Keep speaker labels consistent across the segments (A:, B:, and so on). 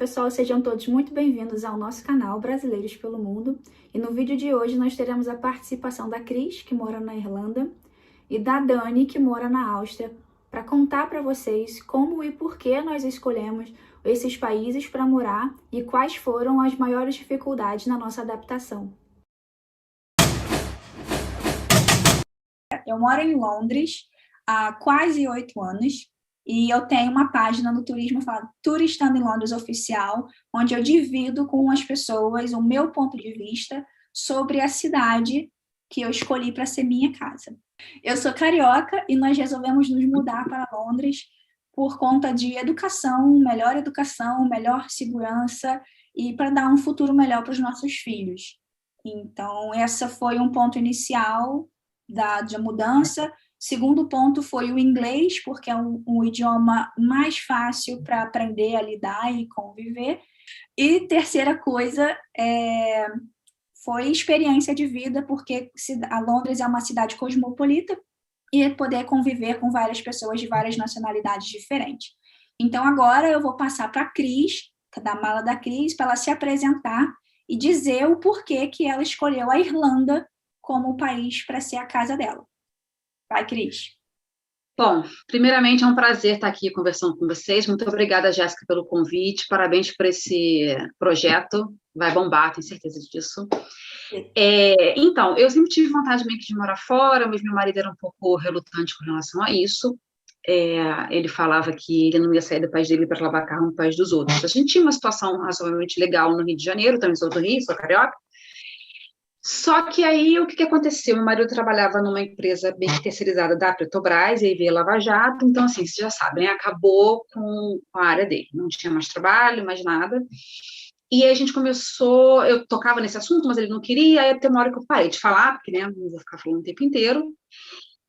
A: pessoal, sejam todos muito bem-vindos ao nosso canal Brasileiros pelo Mundo. E no vídeo de hoje nós teremos a participação da Cris, que mora na Irlanda, e da Dani, que mora na Áustria, para contar para vocês como e por que nós escolhemos esses países para morar e quais foram as maiores dificuldades na nossa adaptação.
B: Eu moro em Londres há quase 8 anos e eu tenho uma página no turismo chamada Turistando em Londres Oficial, onde eu divido com as pessoas o meu ponto de vista sobre a cidade que eu escolhi para ser minha casa. Eu sou carioca e nós resolvemos nos mudar para Londres por conta de educação, melhor segurança e para dar um futuro melhor para os nossos filhos. Então, essa foi um ponto inicial da mudança. Segundo ponto foi o inglês, porque é um idioma mais fácil para aprender a lidar e conviver. E terceira coisa foi experiência de vida, porque a Londres é uma cidade cosmopolita e poder conviver com várias pessoas de várias nacionalidades diferentes. Então, agora eu vou passar para a Cris, da mala da Cris, para ela se apresentar e dizer o porquê que ela escolheu a Irlanda como país para ser a casa dela. Vai, Cris.
C: Bom, primeiramente é um prazer estar aqui conversando com vocês. Muito obrigada, Jéssica, pelo convite. Parabéns por esse projeto. Vai bombar, tenho certeza disso. Então, eu sempre tive vontade meio que de morar fora, mas meu marido era um pouco relutante com relação a isso. Ele falava que ele não ia sair do país dele para lavar carro no país dos outros. A gente tinha uma situação razoavelmente legal no Rio de Janeiro, também sou do Rio, sou carioca. Só que aí, o que aconteceu? Meu marido trabalhava numa empresa bem terceirizada da Petrobras, e aí veio Lava Jato, então, assim, vocês já sabem, né? Acabou com a área dele, não tinha mais trabalho, mais nada. E aí a gente começou, eu tocava nesse assunto, mas ele não queria, aí até uma hora que eu parei de falar, porque, né, não vou ficar falando o tempo inteiro.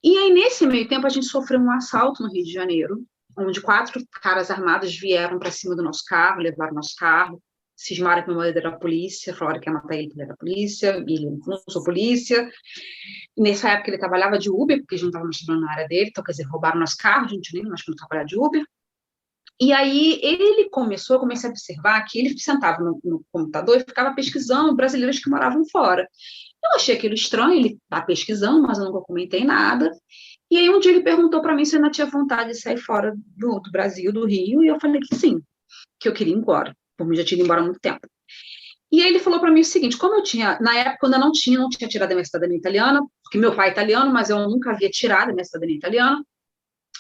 C: E aí, nesse meio tempo, a gente sofreu um assalto no Rio de Janeiro, onde 4 caras armados vieram para cima do nosso carro, levaram nosso carro, cismaram que meu marido era a polícia, falaram que ia matar ele, porque ele era a polícia, e ele não sou polícia. E nessa época ele trabalhava de Uber, porque a gente não estava mais trabalhando na área dele, então, quer dizer, roubaram nosso carro, a gente nem mais quando trabalhar de Uber. E aí eu comecei a observar que ele sentava no computador e ficava pesquisando brasileiros que moravam fora. Eu achei aquilo estranho, ele está pesquisando, mas eu nunca comentei nada. E aí um dia ele perguntou para mim se eu ainda tinha vontade de sair fora do Brasil, do Rio, e eu falei que sim, que eu queria ir embora, porque eu já tinha ido embora há muito tempo. E aí ele falou para mim o seguinte, como eu tinha, na época eu ainda não tinha tirado a minha cidadania italiana, porque meu pai é italiano, mas eu nunca havia tirado a minha cidadania italiana.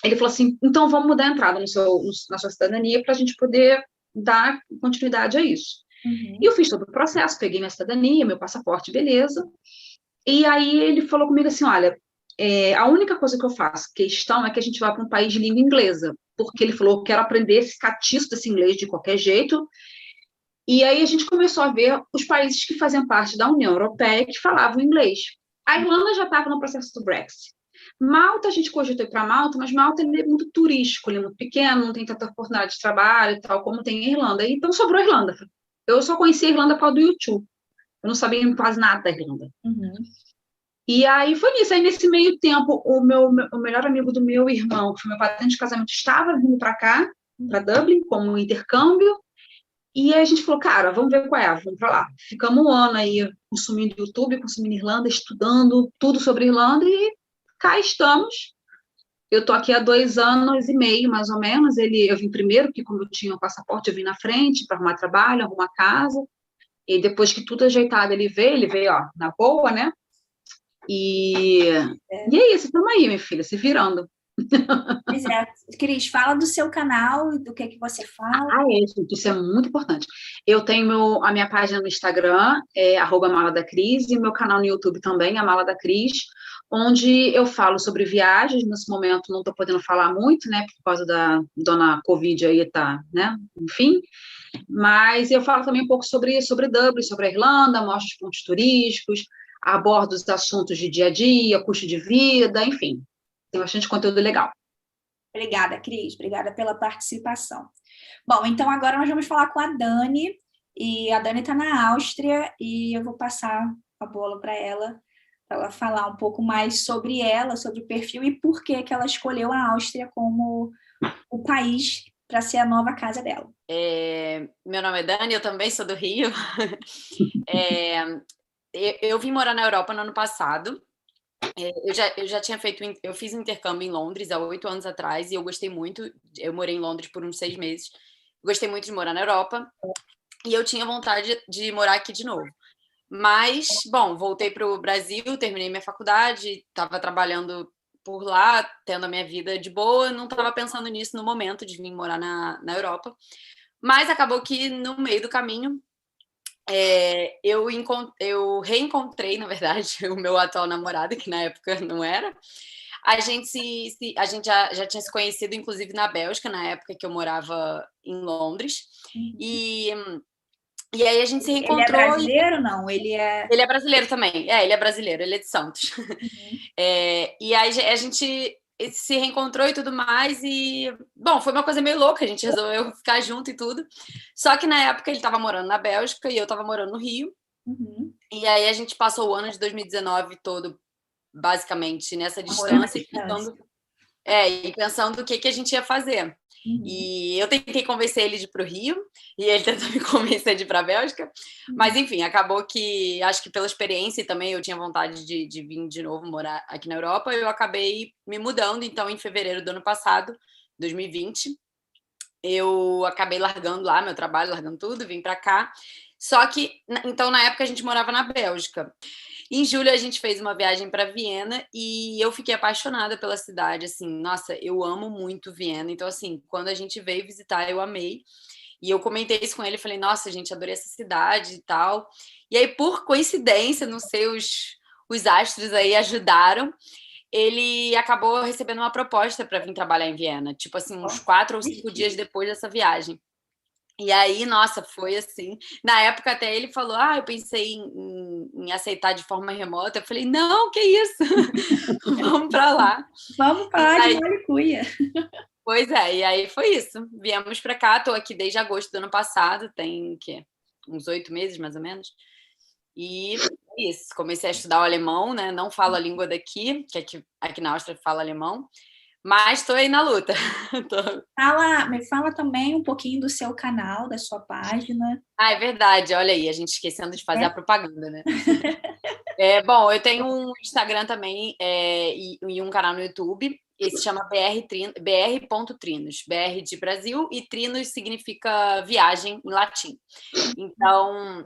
C: Ele falou assim, então vamos mudar a entrada na sua cidadania para a gente poder dar continuidade a isso.
B: Uhum.
C: E eu fiz todo o processo, peguei minha cidadania, meu passaporte, beleza. E aí ele falou comigo assim, olha, a única coisa que eu faço questão é que a gente vá para um país de língua inglesa, porque ele falou, quero aprender esse catiço desse inglês de qualquer jeito. E aí a gente começou a ver os países que faziam parte da União Europeia que falavam inglês. A Irlanda já estava no processo do Brexit. Malta, a gente cogitou ir para Malta, mas Malta ele é muito turístico, ele é muito pequeno, não tem tanta oportunidade de trabalho e tal, como tem a Irlanda. Então sobrou a Irlanda. Eu só conheci a Irlanda por causa do YouTube. Eu não sabia quase nada da Irlanda.
B: Uhum.
C: E aí foi nisso. Aí nesse meio tempo, o melhor amigo do meu irmão, que foi meu padrinho de casamento, estava vindo para cá, para Dublin, como um intercâmbio. E aí a gente falou, cara, vamos ver qual é, vamos para lá. Ficamos um ano aí consumindo YouTube, consumindo Irlanda, estudando tudo sobre Irlanda e cá estamos. Eu tô aqui há 2 anos e meio, mais ou menos. Eu vim primeiro, porque como eu tinha o passaporte, eu vim na frente para arrumar trabalho, arrumar casa. E depois que tudo ajeitado, ele veio, ó, na boa, né? E é isso, estamos aí, minha filha, se virando.
B: Pois é. Cris, fala do seu canal e do que você fala.
C: Gente, isso é muito importante. Eu tenho a minha página no Instagram, @Mala da Cris, e meu canal no YouTube também, a Mala da Cris, onde eu falo sobre viagens. Nesse momento não estou podendo falar muito, né, por causa da dona Covid aí, tá, né, enfim. Mas eu falo também um pouco sobre Dublin, sobre a Irlanda, mostro os pontos turísticos, abordo os assuntos de dia a dia, custo de vida, enfim. Tem bastante conteúdo legal.
B: Obrigada, Cris. Obrigada pela participação. Bom, então agora nós vamos falar com a Dani. E a Dani está na Áustria e eu vou passar a bola para ela falar um pouco mais sobre ela, sobre o perfil e por que ela escolheu a Áustria como o país para ser a nova casa dela.
D: Meu nome é Dani, eu também sou do Rio. Eu vim morar na Europa no ano passado. Eu já tinha eu fiz um intercâmbio em Londres há 8 anos atrás e eu gostei muito. Eu morei em Londres por uns 6 meses. Gostei muito de morar na Europa e eu tinha vontade de morar aqui de novo. Mas, bom, voltei para o Brasil, terminei minha faculdade, estava trabalhando por lá, tendo a minha vida de boa, não estava pensando nisso no momento de vir morar na Europa. Mas acabou que no meio do caminho eu reencontrei, na verdade, o meu atual namorado, que na época não era. A gente já tinha se conhecido, inclusive, na Bélgica, na época que eu morava em Londres. E aí a gente se reencontrou.
B: Ele é brasileiro, não?
D: Ele é brasileiro também. Ele é brasileiro, ele é de Santos. E aí a gente se reencontrou e tudo mais. E, bom, foi uma coisa meio louca, a gente resolveu ficar junto e tudo. Só que na época ele estava morando na Bélgica e eu estava morando no Rio. E aí a gente passou o ano de 2019 todo, basicamente, nessa distância. E pensando o que a gente ia fazer. E eu tentei convencer ele de ir para o Rio, e ele tentou me convencer de ir para a Bélgica, mas enfim, acabou que, acho que pela experiência e também eu tinha vontade de vir de novo morar aqui na Europa, eu acabei me mudando. Então em fevereiro do ano passado, 2020, eu acabei largando lá meu trabalho, largando tudo, vim para cá. Só que, então na época a gente morava na Bélgica. Em julho a gente fez uma viagem para Viena e eu fiquei apaixonada pela cidade, assim, nossa, eu amo muito Viena. Então, assim, quando a gente veio visitar, eu amei. E eu comentei isso com ele, falei, nossa, gente, adorei essa cidade e tal. E aí, por coincidência, não sei, os astros aí ajudaram, ele acabou recebendo uma proposta para vir trabalhar em Viena, tipo assim, uns 4 ou 5 dias depois dessa viagem. E aí, nossa, foi assim. Na época até ele falou, eu pensei em aceitar de forma remota. Eu falei, não, que isso? Vamos para lá.
B: Vamos para lá de Malicuia.
D: Pois é, e aí foi isso. Viemos para cá, estou aqui desde agosto do ano passado, tem uns 8 meses, mais ou menos. E é isso, comecei a estudar o alemão, né? Não falo a língua daqui, que aqui na Áustria fala alemão. Mas estou aí na luta.
B: Me fala também um pouquinho do seu canal, da sua página.
D: É verdade. Olha aí, a gente esquecendo de fazer a propaganda, né? Bom, eu tenho um Instagram também e um canal no YouTube. Esse se chama br.trinos. BR de Brasil e Trinos significa viagem em latim. Então,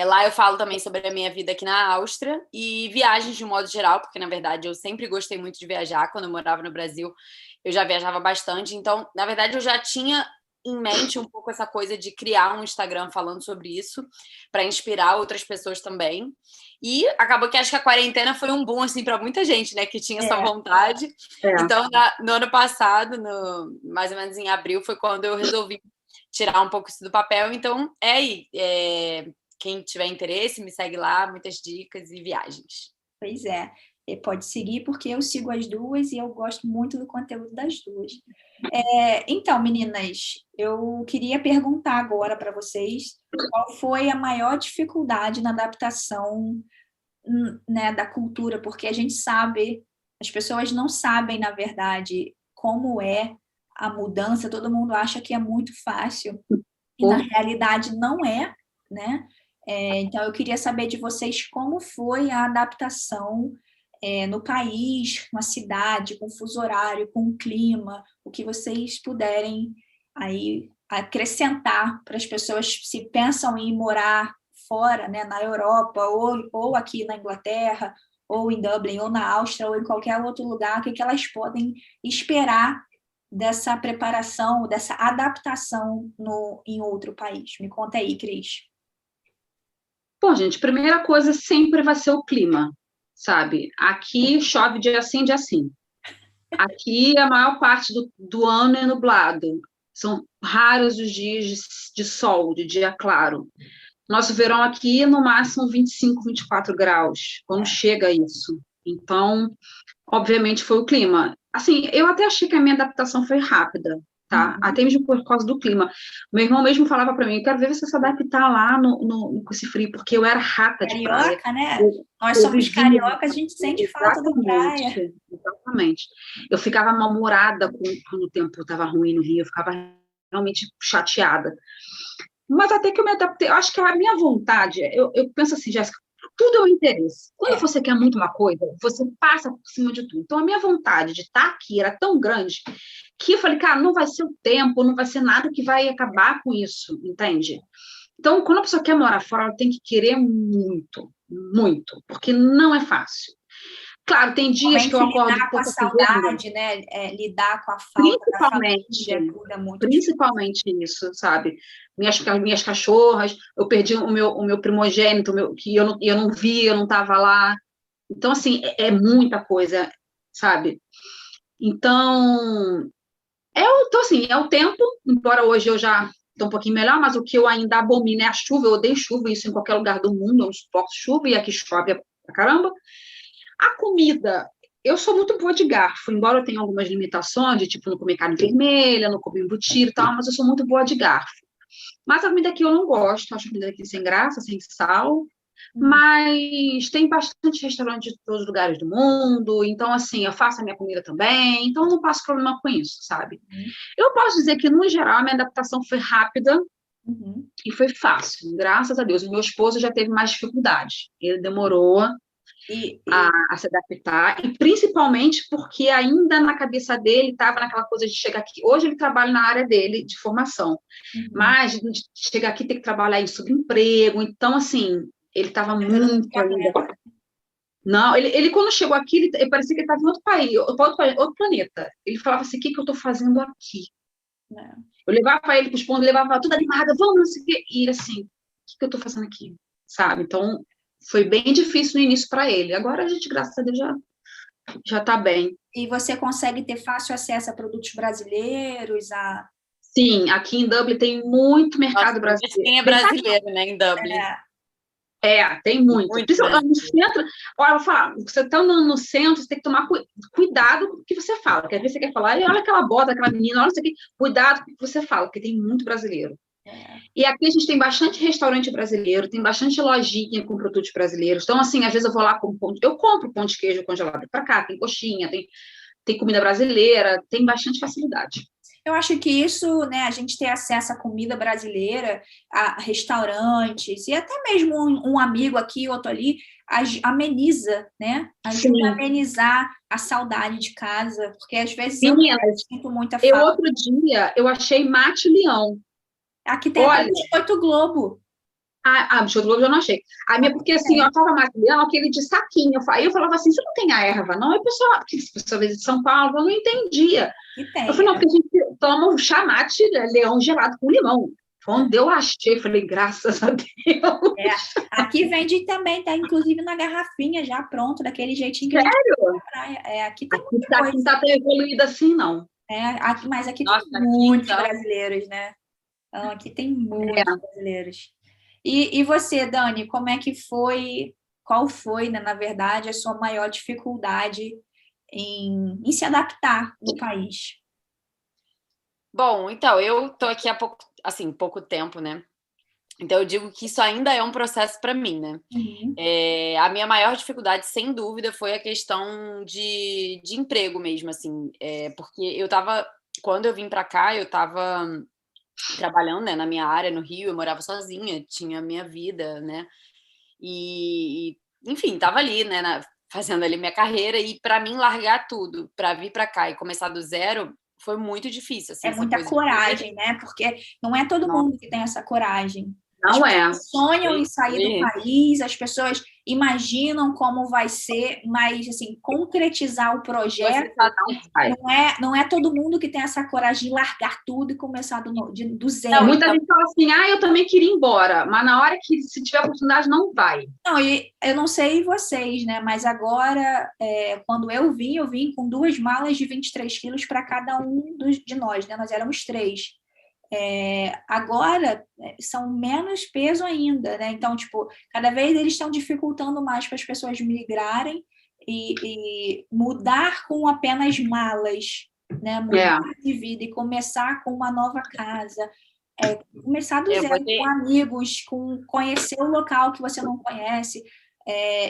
D: lá eu falo também sobre a minha vida aqui na Áustria e viagens de um modo geral, porque, na verdade, eu sempre gostei muito de viajar. Quando eu morava no Brasil, eu já viajava bastante. Então, na verdade, eu já tinha em mente um pouco essa coisa de criar um Instagram falando sobre isso, para inspirar outras pessoas também. E acabou que acho que a quarentena foi um boom, assim, para muita gente, né, que tinha essa vontade. Então, no ano passado, mais ou menos em abril, foi quando eu resolvi tirar um pouco isso do papel. Então, quem tiver interesse, me segue lá, muitas dicas e viagens.
B: Pois é, pode seguir, porque eu sigo as duas e eu gosto muito do conteúdo das duas. Então, meninas, eu queria perguntar agora para vocês qual foi a maior dificuldade na adaptação, né, da cultura, porque a gente sabe, as pessoas não sabem, na verdade, como é a mudança. Todo mundo acha que é muito fácil, e na realidade não é, né? Então, eu queria saber de vocês como foi a adaptação no país, na cidade, com fuso horário, com o clima, o que vocês puderem aí acrescentar para as pessoas se pensam em morar fora, né, na Europa, ou aqui na Inglaterra, ou em Dublin, ou na Áustria, ou em qualquer outro lugar, o que elas podem esperar dessa preparação, dessa adaptação em outro país. Me conta aí, Cris.
C: Bom, gente, primeira coisa sempre vai ser o clima, sabe? Aqui chove dia sim, dia sim. Aqui a maior parte do ano é nublado. São raros os dias de sol, de dia claro. Nosso verão aqui, no máximo, 25, 24 graus, quando chega isso. Então, obviamente, foi o clima. Assim, eu até achei que a minha adaptação foi rápida, tá? Até mesmo por causa do clima. Meu irmão mesmo falava para mim, eu quero ver você se adaptar lá com esse frio, porque eu era rata de praia.
B: Carioca, né? Nós
C: Eu
B: somos
C: vivia.
B: cariocas, a gente sente falta da praia.
C: Exatamente. Eu ficava mal-humorada quando o tempo estava ruim no Rio, eu ficava realmente chateada. Mas até que eu me adaptei, eu acho que a minha vontade, eu penso assim, Jéssica, tudo é um interesse. Quando você quer muito uma coisa, você passa por cima de tudo. Então, a minha vontade de estar aqui era tão grande que eu falei, cara, não vai ser o tempo, não vai ser nada que vai acabar com isso, entende? Então, quando a pessoa quer morar fora, ela tem que querer muito, muito, porque não é fácil. Claro, tem dias que eu acordo
B: lidar com a saudade, né? Lidar com a falta da família, ajuda muito.
C: Principalmente isso, sabe? Minhas cachorras, eu perdi o meu primogênito, que eu não vi, eu não estava lá. Então, assim, é muita coisa, sabe? Então, assim, é o tempo, embora hoje eu já estou um pouquinho melhor, mas o que eu ainda abomino é a chuva, eu odeio chuva, isso em qualquer lugar do mundo, eu não suporto chuva, e aqui chove pra caramba. A comida, eu sou muito boa de garfo, embora eu tenha algumas limitações, de tipo, não comer carne vermelha, não comer embutido e tal, mas eu sou muito boa de garfo. Mas a comida aqui eu não gosto, acho a comida aqui sem graça, sem sal, mas tem bastante restaurante de todos os lugares do mundo, então, assim, eu faço a minha comida também, então eu não passo problema com isso, sabe? Eu posso dizer que, no geral, a minha adaptação foi rápida e foi fácil, graças a Deus. O meu esposo já teve mais dificuldade, ele demorou a se adaptar, e principalmente porque ainda na cabeça dele estava naquela coisa de chegar aqui. Hoje ele trabalha na área dele de formação, mas de chegar aqui tem que trabalhar em subemprego, então, assim, ele estava muito ainda. Não, ele quando chegou aqui, ele parecia que ele estava em outro país, outro planeta. Ele falava assim, o que eu estou fazendo aqui? Eu levava ele para os pontos, levava tudo animada, vamos, não sei o quê. E ele assim, o que eu estou fazendo aqui? Sabe? Então, foi bem difícil no início para ele. Agora a gente, graças a Deus, já está bem.
B: E você consegue ter fácil acesso a produtos brasileiros?
C: Sim, aqui em Dublin tem muito mercado brasileiro.
D: Quem é brasileiro, né, em Dublin?
C: Tem muito. Principalmente no centro. Olha, eu vou falar, você está andando no centro, você tem que tomar cuidado com o que você fala. Porque às vezes você quer falar, olha aquela bota, aquela menina, olha isso aqui. Cuidado com o que você fala, porque tem muito brasileiro. E aqui a gente tem bastante restaurante brasileiro, tem bastante lojinha com produtos brasileiros. Então, assim, às vezes eu vou lá, eu compro pão de queijo congelado para cá, tem coxinha, tem comida brasileira, tem bastante facilidade.
B: Eu acho que isso, né, a gente ter acesso à comida brasileira, a restaurantes, e até mesmo um amigo aqui, outro ali, ameniza, né? Ajuda a amenizar a saudade de casa, porque às vezes eu sinto muita falta.
C: Outro dia, eu achei mate leão.
B: Aqui tem até biscoito Globo.
C: Biscoito Globo eu não achei. Porque assim, eu achava mate leão, aquele de saquinho. Aí eu falava assim, você não tem a erva, não? Aí a pessoa, de São Paulo, eu não entendia. Eu falei, não, porque a gente toma um chamate leão gelado com limão. Quando eu achei, falei, graças a Deus.
B: Aqui vende também, tá inclusive na garrafinha já pronto, daquele jeitinho que
C: Sério?
B: a gente na praia. Aqui tem muita coisa.
C: Aqui não tá tão evoluído assim, não.
B: Mas aqui tem muitos brasileiros, né? Então, aqui tem muitos brasileiros. E você, Dani, como é que foi, qual foi, né, na verdade, a sua maior dificuldade em se adaptar no país?
D: Bom, então, eu tô aqui há pouco tempo, né? Então, eu digo que isso ainda é um processo para mim, né? A minha maior dificuldade, sem dúvida, foi a questão de emprego mesmo, assim. Porque quando eu vim para cá, eu estava trabalhando, né, na minha área, no Rio, eu morava sozinha, tinha a minha vida, né? E enfim, estava ali, né, fazendo ali minha carreira, e para mim largar tudo, para vir para cá e começar do zero, foi muito difícil. Assim,
B: muita coragem, né? Porque não é todo mundo que tem essa coragem.
C: Não
B: as pessoas sonham em sair do país, as pessoas imaginam como vai ser, mas assim, concretizar o projeto não é todo mundo que tem essa coragem de largar tudo e começar do zero.
C: Não, muita gente fala assim, eu também queria ir embora, mas na hora que se tiver oportunidade, não vai.
B: Não, e eu não sei vocês, né? Mas agora, quando eu vim com 2 malas de 23 quilos para cada um de nós, né? Nós éramos 3. Agora são menos peso ainda, né? Então, tipo, cada vez eles estão dificultando mais para as pessoas migrarem e mudar com apenas malas né? Mudar de vida e começar com uma nova casa, começar do zero, com amigos, com conhecer o local que você não conhece,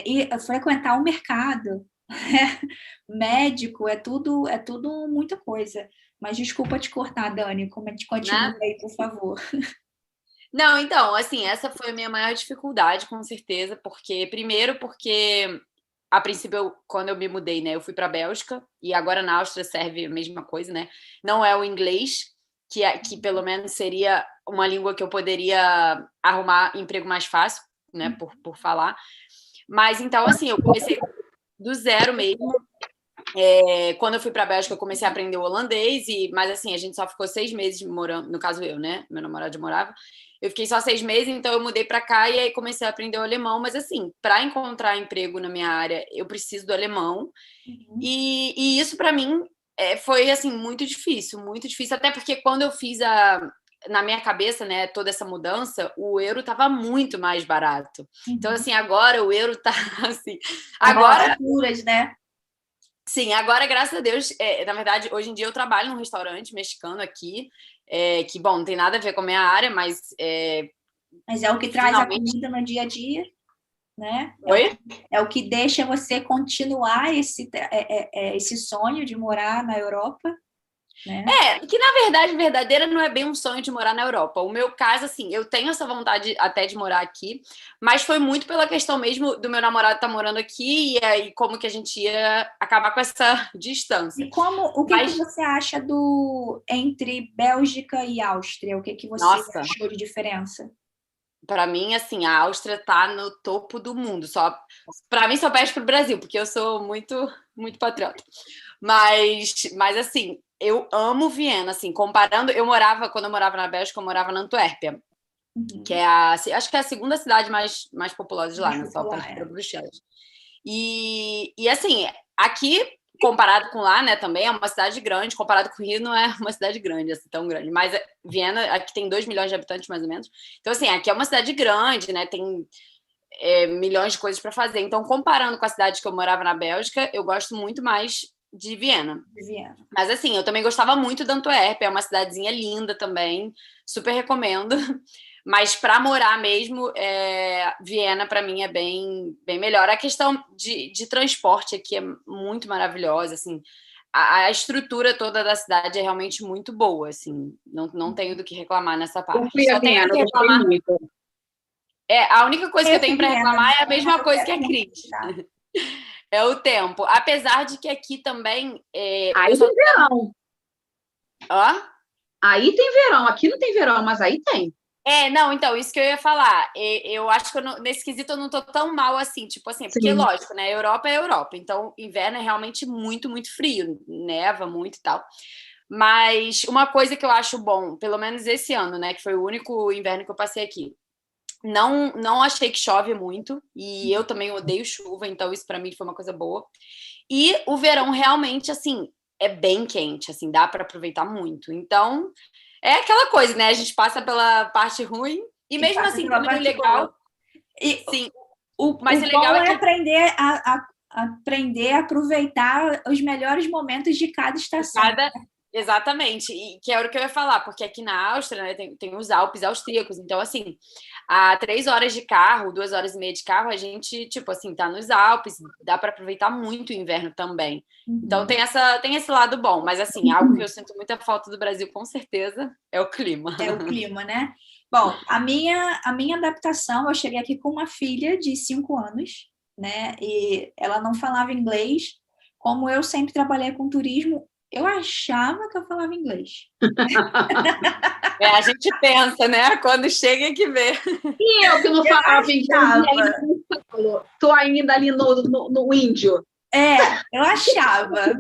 B: e frequentar o mercado, médico, é tudo muita coisa. Mas desculpa te cortar, Dani, continua aí, por favor.
D: Não, então, assim, essa foi a minha maior dificuldade, com certeza, porque, a princípio, quando eu me mudei, né, eu fui para a Bélgica, e agora na Áustria serve a mesma coisa, né? Não é o inglês, que pelo menos seria uma língua que eu poderia arrumar emprego mais fácil, né, por falar. Mas, então, assim, eu comecei do zero mesmo. Quando eu fui para a Bélgica, eu comecei a aprender o holandês, mas, assim, a gente só ficou 6 meses morando, no caso eu, né? Meu namorado já morava. Eu fiquei só 6 meses, então eu mudei para cá e aí comecei a aprender o alemão. Mas, assim, para encontrar emprego na minha área, eu preciso do alemão. E isso, para mim, foi, assim, muito difícil, até porque quando eu fiz na minha cabeça, né, toda essa mudança, o euro estava muito mais barato. Então, assim, agora o euro tá, assim... Agora...
B: Alturas, né?
D: Sim, agora, graças a Deus, na verdade, hoje em dia eu trabalho num restaurante mexicano aqui, que, bom, não tem nada a ver com a minha área, mas...
B: Mas é o que traz a comida no dia a dia, né?
D: Oi?
B: É o que deixa você continuar esse sonho de morar na Europa, né?
D: Que na verdade, verdadeira, não é bem um sonho de morar na Europa. O meu caso, assim, eu tenho essa vontade até de morar aqui, mas foi muito pela questão mesmo do meu namorado estar morando aqui e aí como que a gente ia acabar com essa distância.
B: E o que você acha entre Bélgica e Áustria? O que você achou de diferença?
D: Para mim, assim, a Áustria tá no topo do mundo. Para mim, só perde pro Brasil, porque eu sou muito, muito patriota. Mas assim, eu amo Viena, assim, comparando, quando eu morava na Bélgica, eu morava na Antuérpia, que é acho que é a segunda cidade mais populosa de lá, né? Só perto de Bruxelas. E assim, aqui, comparado com lá, né, também é uma cidade grande, comparado com o Rio, não é uma cidade grande, assim, tão grande. Mas Viena, aqui tem 2 milhões de habitantes, mais ou menos. Então, assim, aqui é uma cidade grande, né, tem milhões de coisas para fazer. Então, comparando com a cidade que eu morava na Bélgica, eu gosto muito mais de Viena. Mas, assim, eu também gostava muito da Antuérpia, é uma cidadezinha linda também, super recomendo. Mas para morar mesmo, Viena para mim é bem, bem melhor. A questão de transporte aqui é muito maravilhosa, assim. A estrutura toda da cidade é realmente muito boa, assim. Não tenho do que reclamar nessa parte. Só tenho que reclamar. A única coisa que eu tenho para reclamar é a mesma coisa que a Cris. É o tempo. Apesar de que aqui também.
C: Aí tem verão.
D: Hã?
C: Aí tem verão. Aqui não tem verão, mas aí tem.
D: Não, então, isso que eu ia falar. Eu acho que nesse quesito eu não tô tão mal assim, tipo assim, porque
C: Sim.
D: lógico, né? Europa é Europa, então inverno é realmente muito, muito frio, neva muito e tal. Mas uma coisa que eu acho bom, pelo menos esse ano, né, que foi o único inverno que eu passei aqui, não achei que chove muito, e eu também odeio chuva, então isso para mim foi uma coisa boa. E o verão realmente, assim, é bem quente, assim, dá para aproveitar muito. Então, é aquela coisa, né? A gente passa pela parte ruim e mesmo assim também o legal. Sim.
B: Mas o legal é aprender aprender a aproveitar os melhores momentos de cada estação.
D: Exatamente, e que é o que eu ia falar, porque aqui na Áustria, né, tem os Alpes austríacos, então, assim, a 3 horas de carro, 2 horas e meia de carro, a gente, tipo assim, tá nos Alpes, dá para aproveitar muito o inverno também. Então, tem esse lado bom, mas, assim, algo que eu sinto muita falta do Brasil, com certeza, é o clima.
B: É o clima, né? Bom, a minha adaptação, eu cheguei aqui com uma filha de 5 anos, né? E ela não falava inglês. Como eu sempre trabalhei com turismo, eu achava que eu falava inglês.
D: A gente pensa, né? Quando chega é que vê.
C: E eu que não falava inglês, tô ainda ali no índio.
B: Eu achava.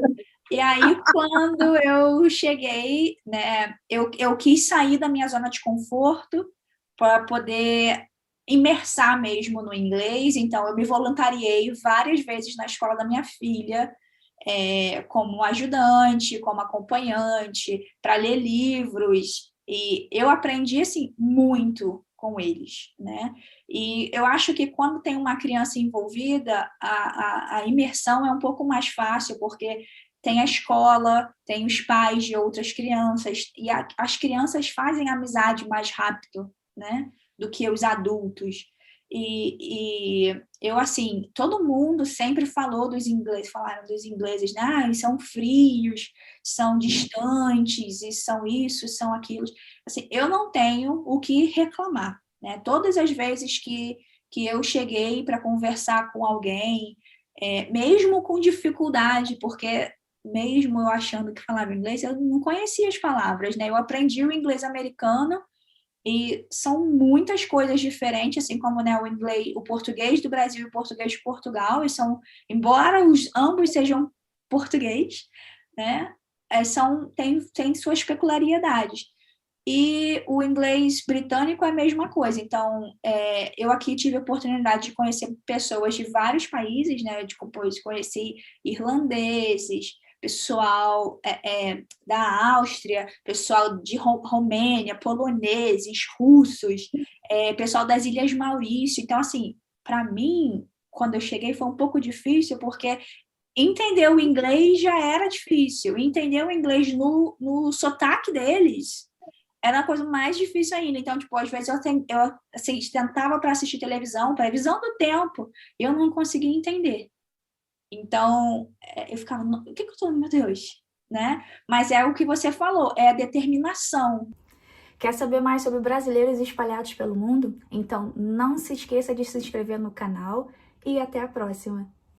B: E aí, quando eu cheguei, né, eu quis sair da minha zona de conforto para poder imersar mesmo no inglês. Então, eu me voluntariei várias vezes na escola da minha filha, como ajudante, como acompanhante, para ler livros. E eu aprendi, assim, muito com eles, né? E eu acho que quando tem uma criança envolvida, a imersão é um pouco mais fácil, porque tem a escola, tem os pais de outras crianças, e as crianças fazem amizade mais rápido, né, do que os adultos. E eu, assim, todo mundo sempre falaram dos ingleses, né? Ah, eles são frios, são distantes, e são isso, são aquilo. Assim, eu não tenho o que reclamar, né? Todas as vezes que eu cheguei para conversar com alguém, mesmo com dificuldade, porque mesmo eu achando que falava inglês, eu não conhecia as palavras, né? Eu aprendi o inglês americano, e são muitas coisas diferentes, assim como, né, o português do Brasil e o português de Portugal, e são, embora ambos sejam português, né, tem suas peculiaridades. E o inglês britânico é a mesma coisa. Então, eu aqui tive a oportunidade de conhecer pessoas de vários países, né? Depois conheci irlandeses, pessoal da Áustria, pessoal de Romênia, poloneses, russos, pessoal das Ilhas Maurício. Então, assim, para mim, quando eu cheguei, foi um pouco difícil, porque entender o inglês já era difícil. Entender o inglês no sotaque deles era a coisa mais difícil ainda. Então, tipo, às vezes eu assim, tentava para assistir televisão, previsão do tempo, e eu não conseguia entender. Então, eu ficava, o que eu tô, meu Deus, né? Mas é o que você falou, é a determinação.
A: Quer saber mais sobre brasileiros espalhados pelo mundo? Então não se esqueça de se inscrever no canal e até a próxima!